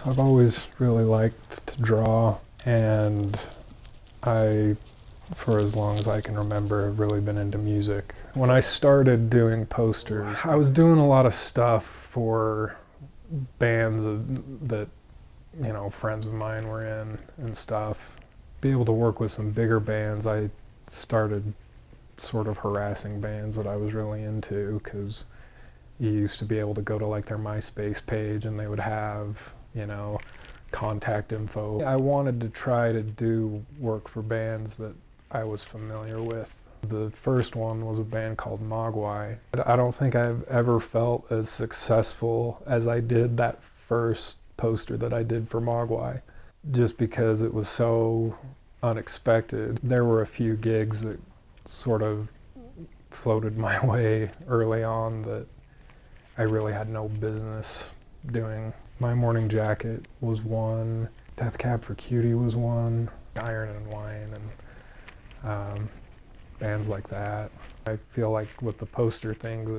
I've always really liked to draw, and for as long as I can remember, have really been into music. When I started doing posters, I was doing a lot of stuff for bands that, friends of mine were in and stuff. Be able to work with some bigger bands, I started sort of harassing bands that I was really into, because you used to be able to go to like their MySpace page and they would have, contact info. I wanted to try to do work for bands that I was familiar with. The first one was a band called Mogwai. I don't think I've ever felt as successful as I did that first poster that I did for Mogwai, just because it was so unexpected. There were a few gigs that sort of floated my way early on that I really had no business doing. My Morning Jacket was one, Death Cab for Cutie was one, Iron and Wine, and bands like that. I feel like with the poster things,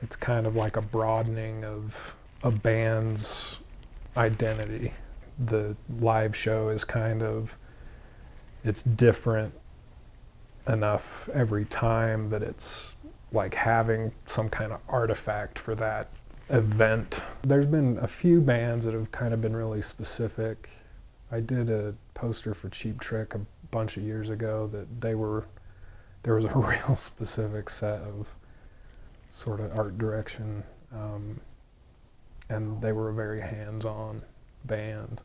it's kind of like a broadening of a band's identity. The live show is it's different enough every time that it's like having some kind of artifact for that event. There's been a few bands that have kind of been really specific. I did a poster for Cheap Trick a bunch of years ago that there was a real specific set of sort of art direction, and they were a very hands-on band.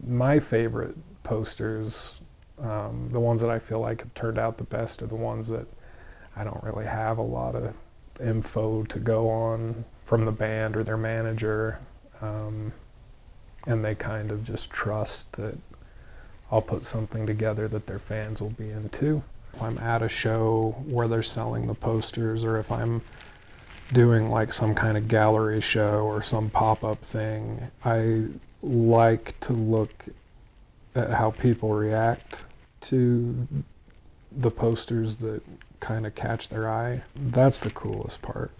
My favorite posters, the ones that I feel like have turned out the best, are the ones that I don't really have a lot of info to go on from the band or their manager, and they kind of just trust that I'll put something together that their fans will be into. If I'm at a show where they're selling the posters, or if I'm doing like some kind of gallery show or some pop-up thing, I like to look at how people react to the posters that kind of catch their eye. That's the coolest part.